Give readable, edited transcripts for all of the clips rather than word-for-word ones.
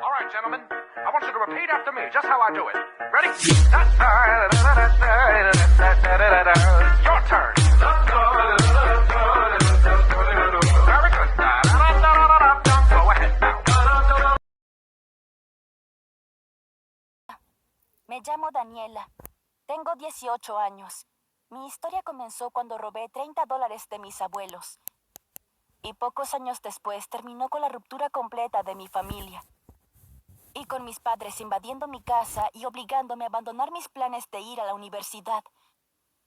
All right, gentlemen. I want you to repeat after me, just how I do it. Ready? Your turn. Very good. Go ahead now. Me llamo Daniela. Tengo 18 años. Mi historia comenzó cuando robé $30 de mis abuelos. Y pocos años después terminó con la ruptura completa de mi familia. Y con mis padres invadiendo mi casa y obligándome a abandonar mis planes de ir a la universidad.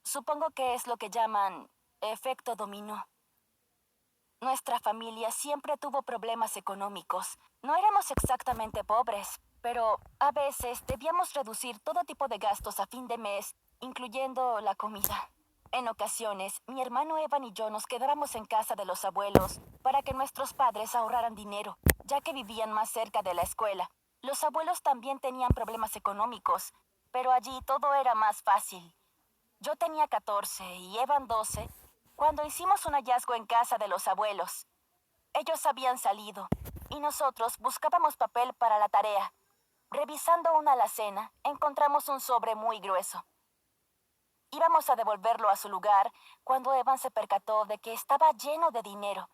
Supongo que es lo que llaman efecto dominó. Nuestra familia siempre tuvo problemas económicos. No éramos exactamente pobres, pero a veces debíamos reducir todo tipo de gastos a fin de mes, incluyendo la comida. En ocasiones, mi hermano Evan y yo nos quedábamos en casa de los abuelos para que nuestros padres ahorraran dinero, ya que vivían más cerca de la escuela. Los abuelos también tenían problemas económicos, pero allí todo era más fácil. Yo tenía 14 y Evan 12 cuando hicimos un hallazgo en casa de los abuelos. Ellos habían salido y nosotros buscábamos papel para la tarea. Revisando una alacena, encontramos un sobre muy grueso. Íbamos a devolverlo a su lugar cuando Evan se percató de que estaba lleno de dinero.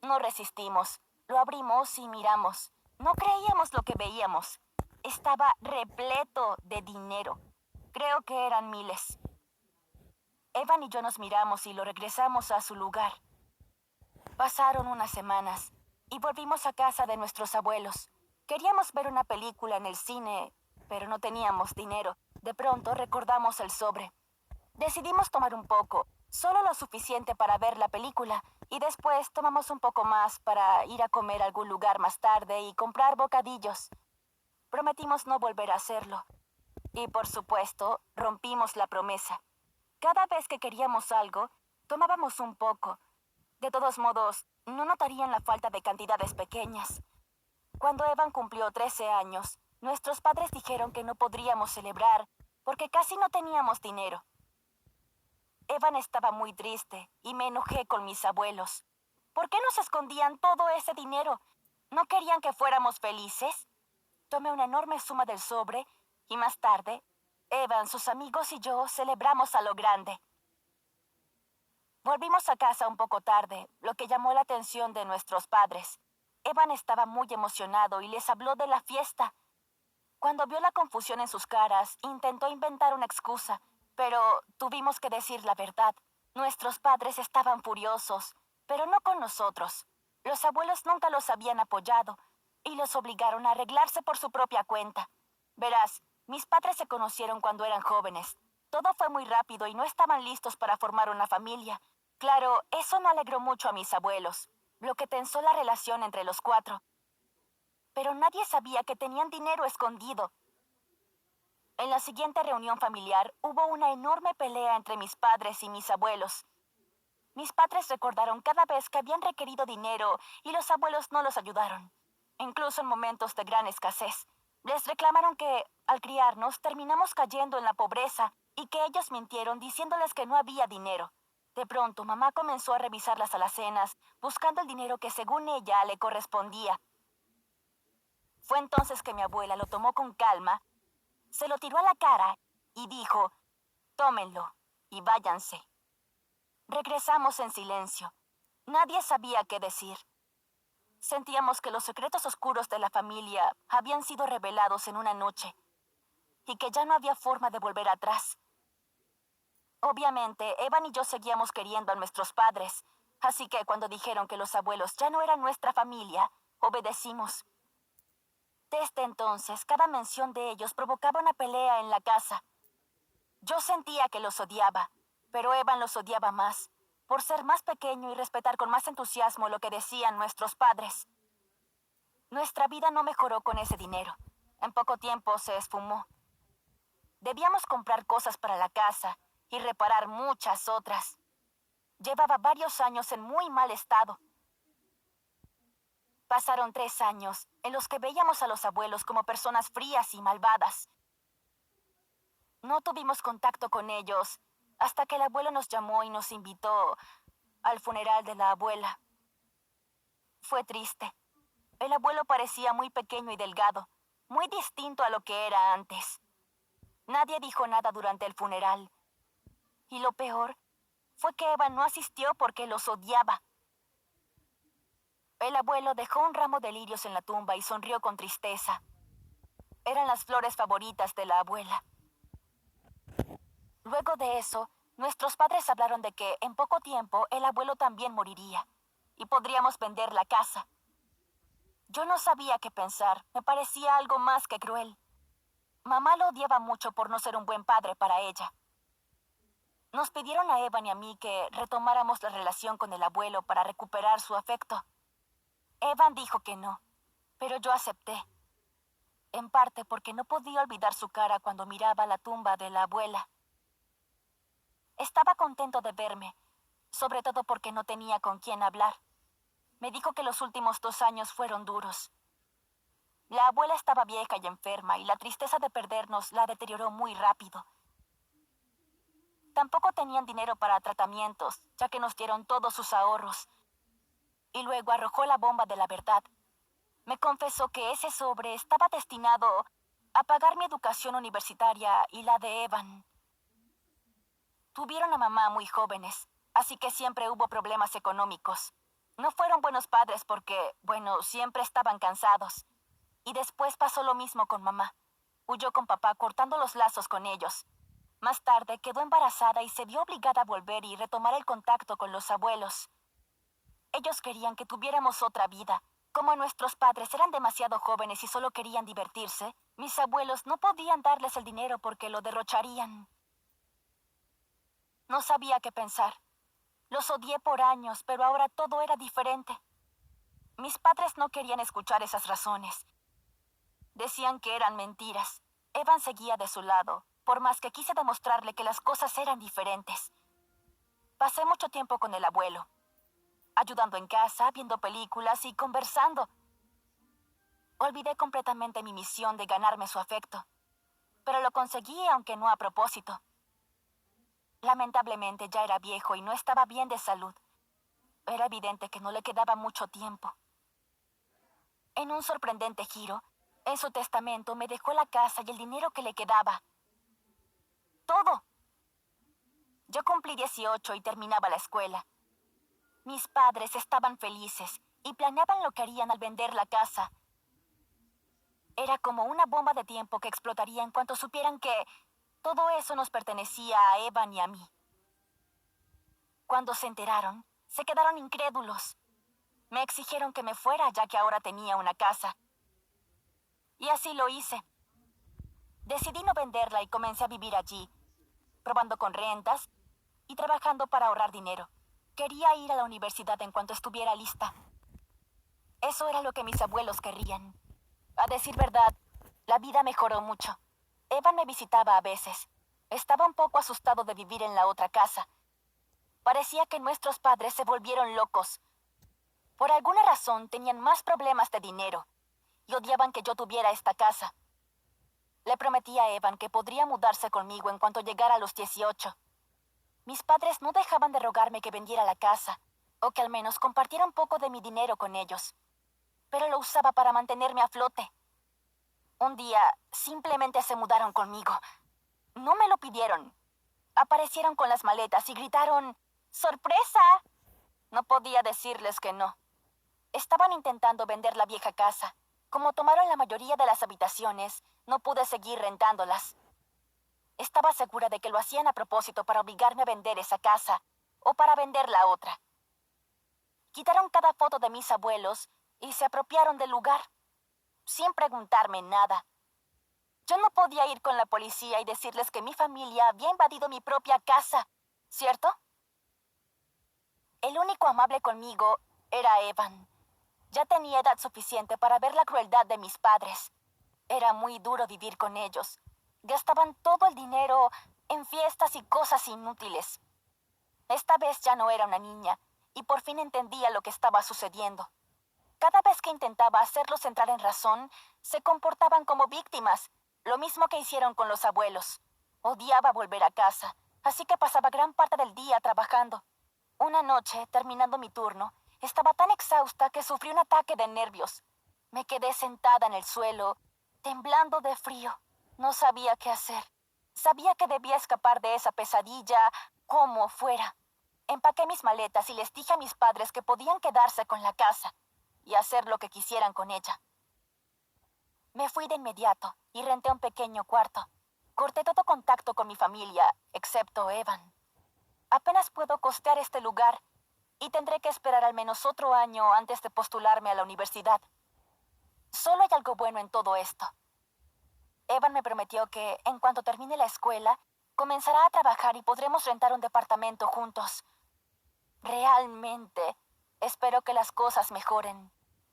No resistimos, lo abrimos y miramos. No creíamos lo que veíamos. Estaba repleto de dinero. Creo que eran miles. Evan y yo nos miramos y lo regresamos a su lugar. Pasaron unas semanas y volvimos a casa de nuestros abuelos. Queríamos ver una película en el cine, pero no teníamos dinero. De pronto recordamos el sobre. Decidimos tomar un poco, solo lo suficiente para ver la película, y después tomamos un poco más para ir a comer a algún lugar más tarde y comprar bocadillos. Prometimos no volver a hacerlo. Y por supuesto, rompimos la promesa. Cada vez que queríamos algo, tomábamos un poco. De todos modos, no notarían la falta de cantidades pequeñas. Cuando Evan cumplió 13 años, nuestros padres dijeron que no podríamos celebrar porque casi no teníamos dinero. Evan estaba muy triste y me enojé con mis abuelos. ¿Por qué nos escondían todo ese dinero? ¿No querían que fuéramos felices? Tomé una enorme suma del sobre y más tarde, Evan, sus amigos y yo celebramos a lo grande. Volvimos a casa un poco tarde, lo que llamó la atención de nuestros padres. Evan estaba muy emocionado y les habló de la fiesta. Cuando vio la confusión en sus caras, intentó inventar una excusa, pero tuvimos que decir la verdad. Nuestros padres estaban furiosos, pero no con nosotros. Los abuelos nunca los habían apoyado y los obligaron a arreglarse por su propia cuenta. Verás, mis padres se conocieron cuando eran jóvenes. Todo fue muy rápido y no estaban listos para formar una familia. Claro, eso no alegró mucho a mis abuelos, lo que tensó la relación entre los cuatro. Pero nadie sabía que tenían dinero escondido. En la siguiente reunión familiar hubo una enorme pelea entre mis padres y mis abuelos. Mis padres recordaron cada vez que habían requerido dinero y los abuelos no los ayudaron, incluso en momentos de gran escasez. Les reclamaron que, al criarnos, terminamos cayendo en la pobreza y que ellos mintieron diciéndoles que no había dinero. De pronto, mamá comenzó a revisar las alacenas, buscando el dinero que según ella le correspondía. Fue entonces que mi abuela lo tomó con calma, se lo tiró a la cara y dijo, «Tómenlo y váyanse». Regresamos en silencio. Nadie sabía qué decir. Sentíamos que los secretos oscuros de la familia habían sido revelados en una noche y que ya no había forma de volver atrás. Obviamente, Evan y yo seguíamos queriendo a nuestros padres, así que cuando dijeron que los abuelos ya no eran nuestra familia, obedecimos. Desde entonces, cada mención de ellos provocaba una pelea en la casa. Yo sentía que los odiaba, pero Evan los odiaba más, por ser más pequeño y respetar con más entusiasmo lo que decían nuestros padres. Nuestra vida no mejoró con ese dinero. En poco tiempo se esfumó. Debíamos comprar cosas para la casa y reparar muchas otras. Llevaba varios años en muy mal estado. Pasaron 3 años en los que veíamos a los abuelos como personas frías y malvadas. No tuvimos contacto con ellos hasta que el abuelo nos llamó y nos invitó al funeral de la abuela. Fue triste. El abuelo parecía muy pequeño y delgado, muy distinto a lo que era antes. Nadie dijo nada durante el funeral. Y lo peor fue que Evan no asistió porque los odiaba. El abuelo dejó un ramo de lirios en la tumba y sonrió con tristeza. Eran las flores favoritas de la abuela. Luego de eso, nuestros padres hablaron de que en poco tiempo el abuelo también moriría y podríamos vender la casa. Yo no sabía qué pensar, me parecía algo más que cruel. Mamá lo odiaba mucho por no ser un buen padre para ella. Nos pidieron a Evan y a mí que retomáramos la relación con el abuelo para recuperar su afecto. Evan dijo que no, pero yo acepté. En parte porque no podía olvidar su cara cuando miraba la tumba de la abuela. Estaba contento de verme, sobre todo porque no tenía con quién hablar. Me dijo que los últimos 2 años fueron duros. La abuela estaba vieja y enferma y la tristeza de perdernos la deterioró muy rápido. Tampoco tenían dinero para tratamientos, ya que nos dieron todos sus ahorros. Y luego arrojó la bomba de la verdad. Me confesó que ese sobre estaba destinado a pagar mi educación universitaria y la de Evan. Tuvieron a mamá muy jóvenes, así que siempre hubo problemas económicos. No fueron buenos padres porque, bueno, siempre estaban cansados. Y después pasó lo mismo con mamá. Huyó con papá cortando los lazos con ellos. Más tarde quedó embarazada y se vio obligada a volver y retomar el contacto con los abuelos. Ellos querían que tuviéramos otra vida. Como nuestros padres eran demasiado jóvenes y solo querían divertirse, mis abuelos no podían darles el dinero porque lo derrocharían. No sabía qué pensar. Los odié por años, pero ahora todo era diferente. Mis padres no querían escuchar esas razones. Decían que eran mentiras. Evan seguía de su lado, por más que quise demostrarle que las cosas eran diferentes. Pasé mucho tiempo con el abuelo, ayudando en casa, viendo películas y conversando. Olvidé completamente mi misión de ganarme su afecto, pero lo conseguí aunque no a propósito. Lamentablemente ya era viejo y no estaba bien de salud. Era evidente que no le quedaba mucho tiempo. En un sorprendente giro, en su testamento me dejó la casa y el dinero que le quedaba. ¡Todo! Yo cumplí 18 y terminaba la escuela. Mis padres estaban felices y planeaban lo que harían al vender la casa. Era como una bomba de tiempo que explotaría en cuanto supieran que todo eso nos pertenecía a Evan y a mí. Cuando se enteraron, se quedaron incrédulos. Me exigieron que me fuera ya que ahora tenía una casa. Y así lo hice. Decidí no venderla y comencé a vivir allí, probando con rentas y trabajando para ahorrar dinero. Quería ir a la universidad en cuanto estuviera lista. Eso era lo que mis abuelos querrían. A decir verdad, la vida mejoró mucho. Evan me visitaba a veces. Estaba un poco asustado de vivir en la otra casa. Parecía que nuestros padres se volvieron locos. Por alguna razón tenían más problemas de dinero y odiaban que yo tuviera esta casa. Le prometí a Evan que podría mudarse conmigo en cuanto llegara a los 18. Mis padres no dejaban de rogarme que vendiera la casa, o que al menos compartiera un poco de mi dinero con ellos. Pero lo usaba para mantenerme a flote. Un día, simplemente se mudaron conmigo. No me lo pidieron. Aparecieron con las maletas y gritaron, ¡sorpresa! No podía decirles que no. Estaban intentando vender la vieja casa. Como tomaron la mayoría de las habitaciones, no pude seguir rentándolas. Estaba segura de que lo hacían a propósito para obligarme a vender esa casa, o para vender la otra. Quitaron cada foto de mis abuelos y se apropiaron del lugar, sin preguntarme nada. Yo no podía ir con la policía y decirles que mi familia había invadido mi propia casa, ¿cierto? El único amable conmigo era Evan. Ya tenía edad suficiente para ver la crueldad de mis padres. Era muy duro vivir con ellos. Gastaban todo el dinero en fiestas y cosas inútiles. Esta vez ya no era una niña, y por fin entendía lo que estaba sucediendo. Cada vez que intentaba hacerlos entrar en razón, se comportaban como víctimas, lo mismo que hicieron con los abuelos. Odiaba volver a casa, así que pasaba gran parte del día trabajando. Una noche, terminando mi turno, estaba tan exhausta que sufrí un ataque de nervios. Me quedé sentada en el suelo, temblando de frío. No sabía qué hacer. Sabía que debía escapar de esa pesadilla, como fuera. Empaqué mis maletas y les dije a mis padres que podían quedarse con la casa y hacer lo que quisieran con ella. Me fui de inmediato y renté un pequeño cuarto. Corté todo contacto con mi familia, excepto Evan. Apenas puedo costear este lugar y tendré que esperar al menos otro año antes de postularme a la universidad. Solo hay algo bueno en todo esto. Evan me prometió que, en cuanto termine la escuela, comenzará a trabajar y podremos rentar un departamento juntos. Realmente, espero que las cosas mejoren.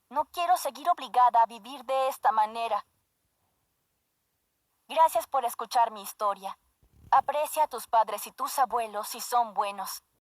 No quiero seguir obligada a vivir de esta manera. Gracias por escuchar mi historia. Aprecia a tus padres y tus abuelos si son buenos.